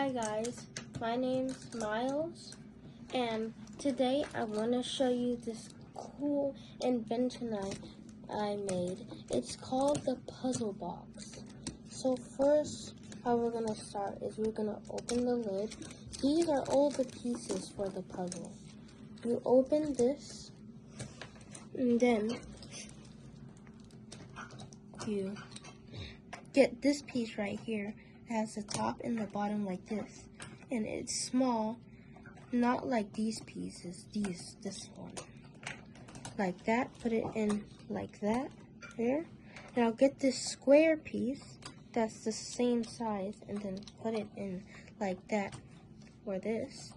Hi guys, my name's Myles, and today I want to show you this cool invention I made. It's called the puzzle box. So first, how we're going to start is we're going to open the lid. These are all the pieces for the puzzle. You open this, and then you get this piece right here. It has the top and the bottom like this, and it's small, not like these pieces. This one, like that. Put it in like that here. Now get this square piece that's the same size, and then put it in like that for this.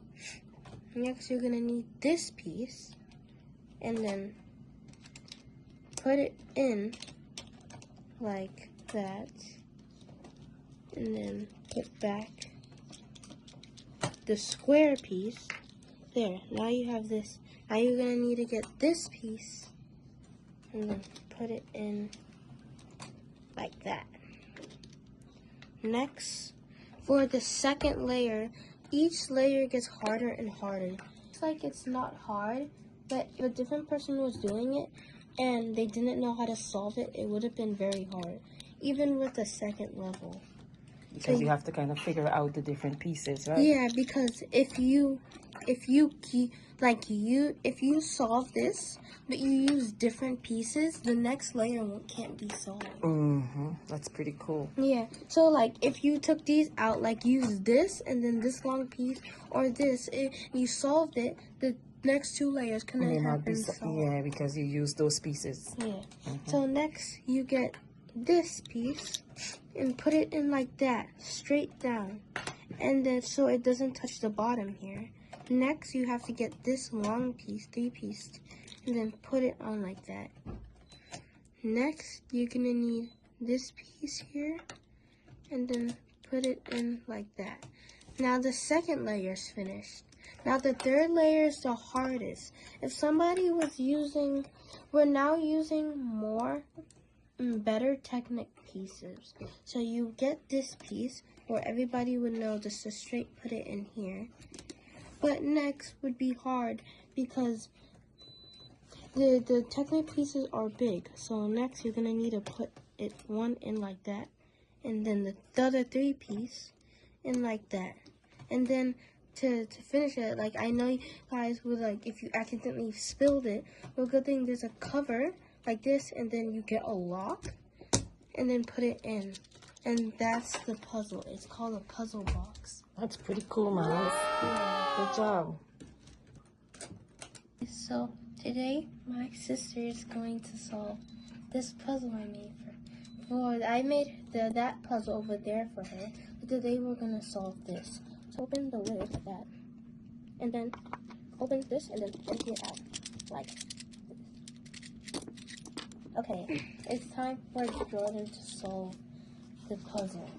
Next, you're gonna need this piece, and then put it in like that, and then put back the square piece. There, now you have this. Now you're gonna need to get this piece and then put it in like that. Next, for the second layer, each layer gets harder and harder. It's like it's not hard, but if a different person was doing it and they didn't know how to solve it, it would have been very hard, even with the second level. Because you have to kind of figure out the different pieces, right? Yeah, because if you solve this, but you use different pieces, the next layer can't be solved. That's pretty cool. Yeah. So like if you took these out, like use this and then this long piece or this, you solved it, the next two layers couldn't have been solved. Yeah, because you use those pieces. Yeah. So next you get this piece and put it in like that, straight down, and then so it doesn't touch the bottom here. Next you have to get this long piece, 3-piece, and then put it on like that. Next you're gonna need this piece here, and then put it in like that. Now the second layer is finished. Now the third layer is the hardest. If somebody was using, we're now using more better technique pieces. So you get this piece where everybody would know just to straight put it in here. But next would be hard because the technique pieces are big. So next you're gonna need to put it one in like that, and then the other 3-piece in like that. And then to finish it, like I know you guys would like if you accidentally spilled it, well good thing there's a cover like this, and then you get a lock and then put it in, and that's the puzzle. It's called a puzzle box. That's pretty cool, Myles. Good job. So today my sister is going to solve this puzzle I made I made that puzzle over there for her, but today we're gonna solve this. So open the lid like that, and then open this and then empty it out like this. Okay, it's time for Jordan to solve the puzzle.